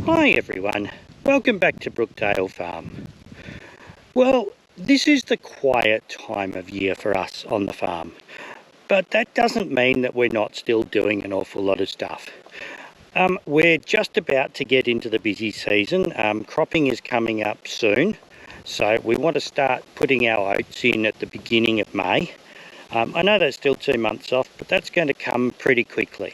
Hi everyone, welcome back to Brookdale Farm. Well, this is the quiet time of year for us on the farm, but that doesn't mean that we're not still doing an awful lot of stuff. We're just about to get into the busy season. Cropping is coming up soon, so we want to start putting our oats in at the beginning of May. I know that's still 2 months off, but that's going to come pretty quickly.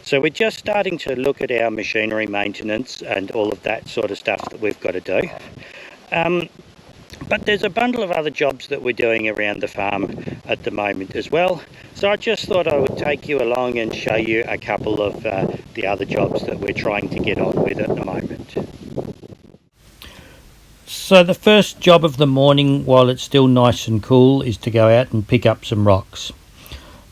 So we're just starting to look at our machinery maintenance and all of that sort of stuff that we've got to do. But there's a bundle of other jobs that we're doing around the farm at the moment as well. So I just thought I would take you along and show you a couple of the other jobs that we're trying to get on with at the moment. So the first job of the morning, while it's still nice and cool, is to go out and pick up some rocks.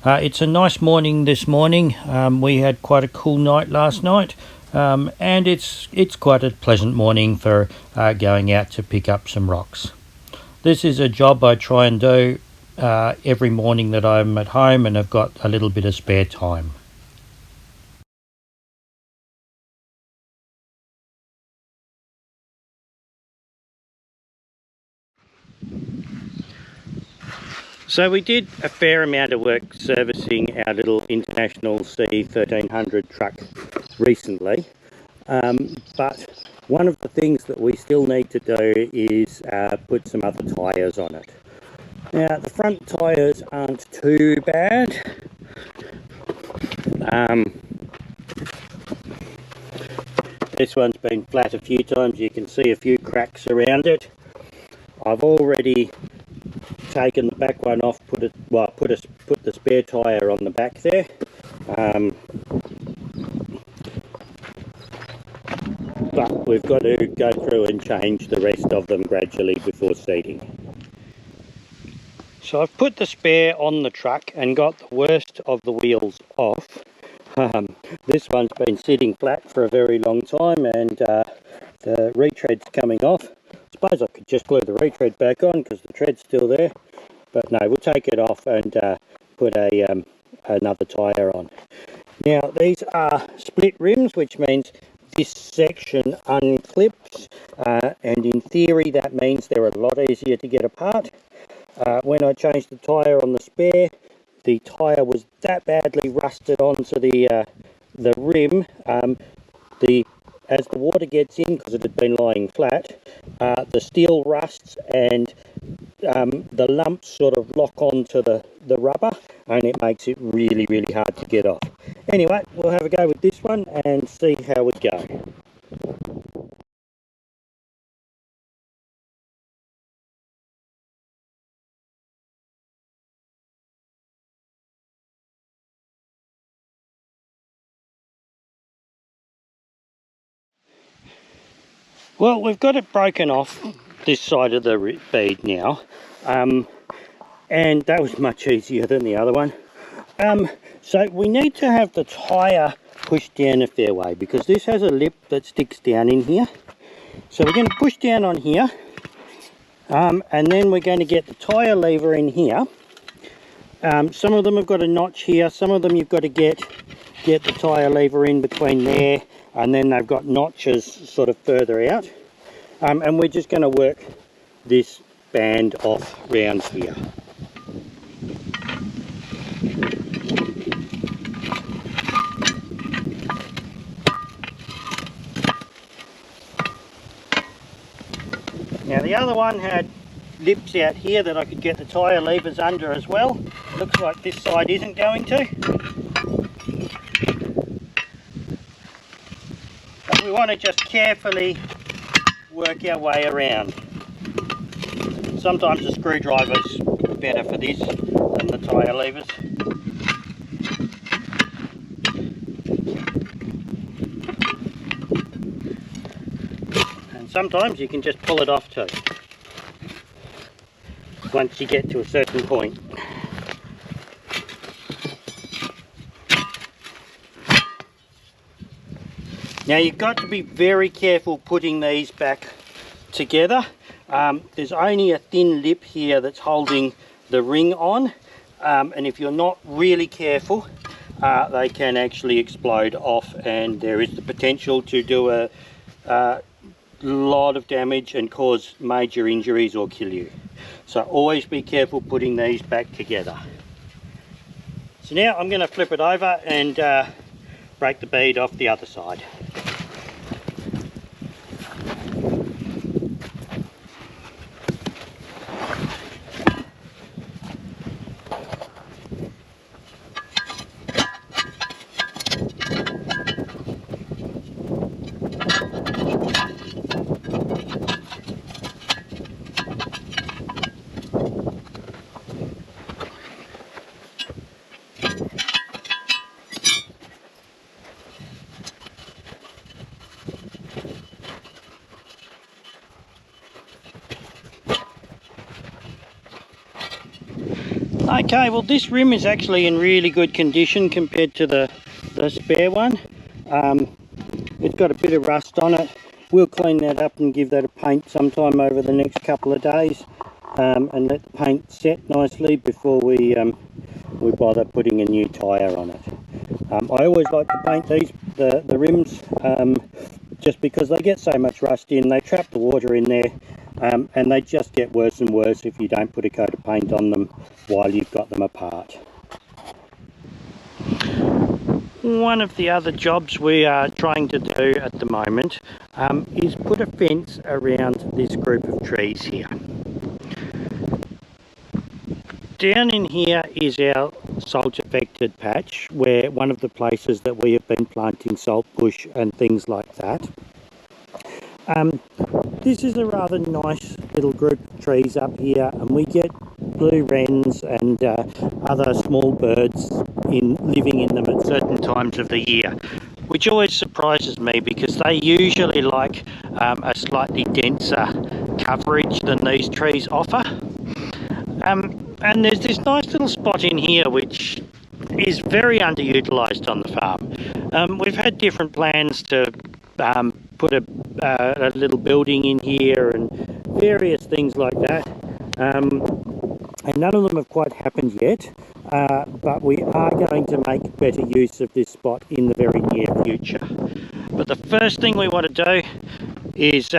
It's a nice morning this morning. We had quite a cool night last night, and it's quite a pleasant morning for going out to pick up some rocks. This is a job I try and do every morning that I'm at home and I've got a little bit of spare time. So we did a fair amount of work servicing our little International C1300 truck recently, but one of the things that we still need to do is put some other tyres on it. Now the front tyres aren't too bad. This one's been flat a few times, you can see a few cracks around it. I've already taken the back one off, put the spare tyre on the back there. But we've got to go through and change the rest of them gradually before seeding. So I've put the spare on the truck and got the worst of the wheels off. This one's been sitting flat for a very long time and the retread's coming off. I suppose I could just glue the retread back on because the tread's still there, but no, we'll take it off and put another tyre on. Now these are split rims, which means this section unclips, and in theory that means they're a lot easier to get apart. When I changed the tyre on the spare, the tyre was that badly rusted onto the rim. As the water gets in, because it had been lying flat, the steel rusts and the lumps sort of lock onto the rubber, and it makes it really, really hard to get off. Anyway, we'll have a go with this one and see how we go. Well, we've got it broken off this side of the bead now, and that was much easier than the other one. So we need to have the tyre pushed down a fair way because this has a lip that sticks down in here. So we're going to push down on here, and then we're going to get the tyre lever in here. Some of them have got a notch here, some of them you've got to get the tyre lever in between there, and then they've got notches sort of further out. And we're just going to work this band off round here. Now the other one had lips out here that I could get the tyre levers under as well. Looks like this side isn't going to. But we want to just carefully work our way around. Sometimes a screwdriver's better for this than the tyre levers. And sometimes you can just pull it off too, once you get to a certain point. Now you've got to be very careful putting these back together. There's only a thin lip here that's holding the ring on, and if you're not really careful, they can actually explode off and there is the potential to do a lot of damage and cause major injuries or kill you. So always be careful putting these back together. So now I'm going to flip it over and break the bead off the other side. Okay, well this rim is actually in really good condition compared to the spare one. It's got a bit of rust on it. We'll clean that up and give that a paint sometime over the next couple of days, and let the paint set nicely before we bother putting a new tyre on it. I always like to paint the rims just because they get so much rust in, they trap the water in there, and they just get worse and worse if you don't put a coat of paint on them while you've got them apart. One of the other jobs we are trying to do at the moment is put a fence around this group of trees here. Down in here is our salt affected patch, where one of the places that we have been planting salt bush and things like that. This is a rather nice little group of trees up here, and we get blue wrens and other small birds living in them at certain times of the year, which always surprises me because they usually like a slightly denser coverage than these trees offer. And there's this nice little spot in here which is very underutilised on the farm. We've had different plans to put a little building in here and various things like that, and none of them have quite happened yet, but we are going to make better use of this spot in the very near future. But the first thing we want to do is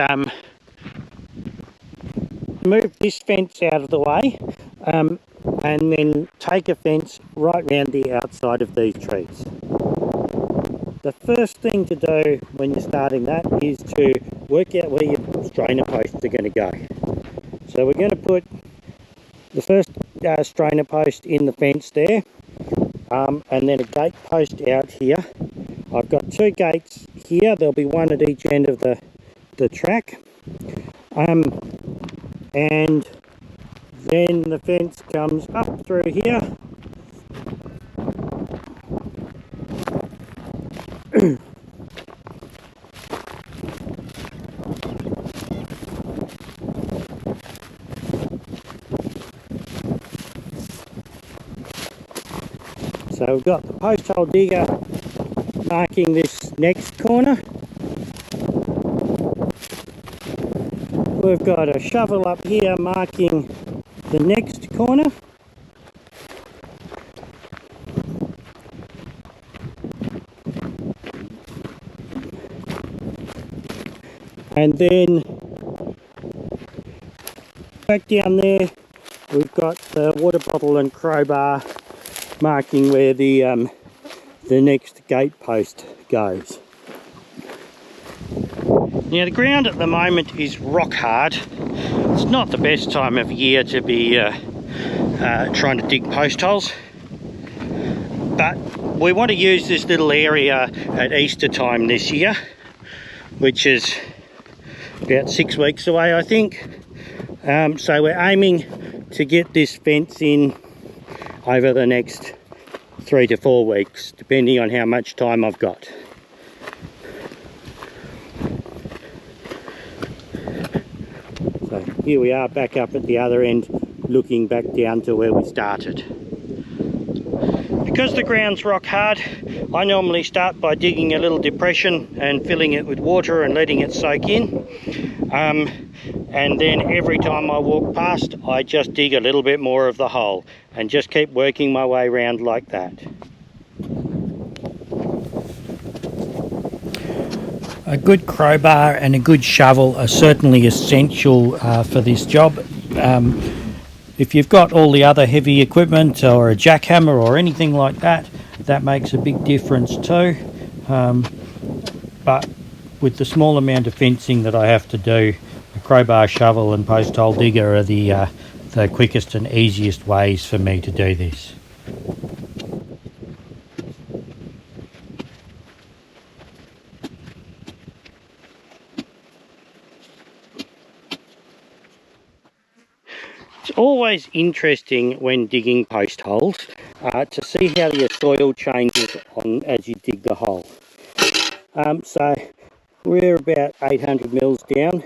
move this fence out of the way, and then take a fence right round the outside of these trees. The first thing to do when you're starting that is to work out where your strainer posts are going to go. So we're going to put the first strainer post in the fence there, and then a gate post out here. I've got two gates here, there'll be one at each end of the track, and then the fence comes up through here. So we've got the post hole digger marking this next corner. We've got a shovel up here marking the next corner. And then back down there we've got the water bottle and crowbar marking where the next gate post goes. Now the ground at the moment is rock hard. It's not the best time of year to be trying to dig post holes, but we want to use this little area at Easter time this year, which is about 6 weeks away, I think. So we're aiming to get this fence in over the next 3 to 4 weeks, depending on how much time I've got. So here we are back up at the other end, looking back down to where we started. Because the ground's rock hard, I normally start by digging a little depression and filling it with water and letting it soak in. And then every time I walk past, I just dig a little bit more of the hole and just keep working my way around like that. A good crowbar and a good shovel are certainly essential for this job. If you've got all the other heavy equipment or a jackhammer or anything like that, that makes a big difference too. But with the small amount of fencing that I have to do, a crowbar, shovel and post hole digger are the quickest and easiest ways for me to do this. It's always interesting when digging post holes to see how your soil changes on as you dig the hole. So we're about 800 mils down,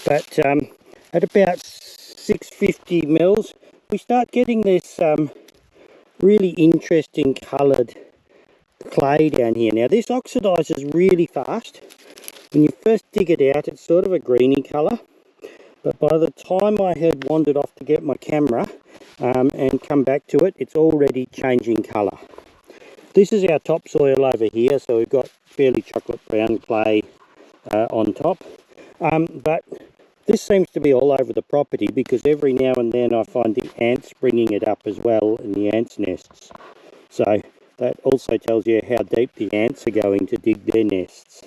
but at about 650 mils we start getting this really interesting coloured clay down here. Now this oxidises really fast. When you first dig it out, it's sort of a greeny colour, but by the time I had wandered off to get my camera and come back to it, it's already changing colour. This is our topsoil over here, so we've got fairly chocolate brown clay on top, but this seems to be all over the property because every now and then I find the ants bringing it up as well in the ants' nests. So that also tells you how deep the ants are going to dig their nests.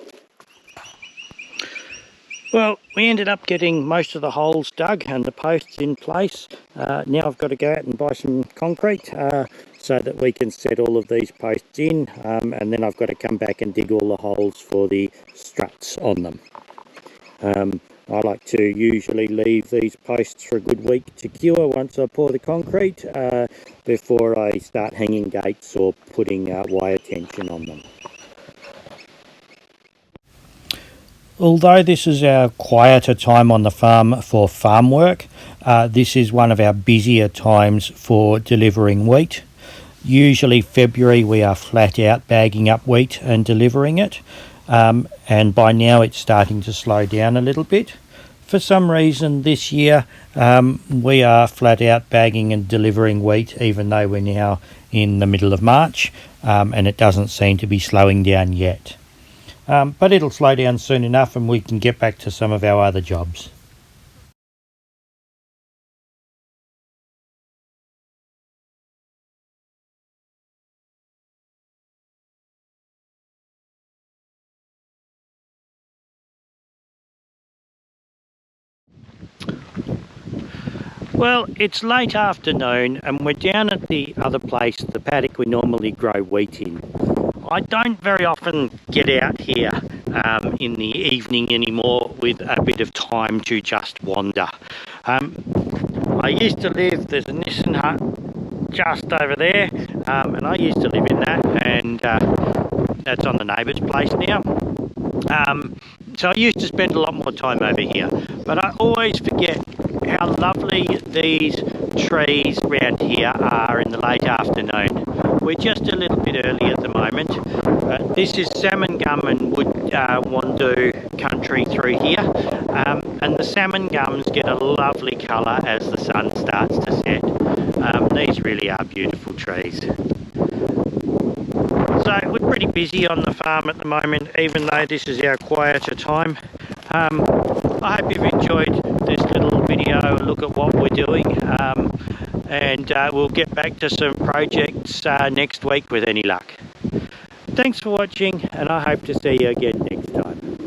Well, we ended up getting most of the holes dug and the posts in place. Now I've got to go out and buy some concrete so that we can set all of these posts in, and then I've got to come back and dig all the holes for the struts on them. I like to usually leave these posts for a good week to cure once I pour the concrete before I start hanging gates or putting wire tension on them. Although this is our quieter time on the farm for farm work, this is one of our busier times for delivering wheat. Usually February we are flat out bagging up wheat and delivering it, and by now it's starting to slow down a little bit. For some reason this year we are flat out bagging and delivering wheat even though we're now in the middle of March, and it doesn't seem to be slowing down yet. But it'll slow down soon enough and we can get back to some of our other jobs. Well, it's late afternoon and we're down at the other place, the paddock we normally grow wheat in. I don't very often get out here in the evening anymore with a bit of time to just wander. I used to live, there's a Nissan hut just over there, and I used to live in that, and that's on the neighbour's place now. So I used to spend a lot more time over here, but I always forget how lovely these trees around here are in the late afternoon. We're just a little bit early at the moment. This is salmon gum and wood wandu country through here, and the salmon gums get a lovely colour as the sun starts to set. These really are beautiful trees. So we're pretty busy on the farm at the moment, even though this is our quieter time. I hope you've enjoyed this little video, a look at what we're doing, and we'll get back to some projects next week with any luck. Thanks for watching, and I hope to see you again next time.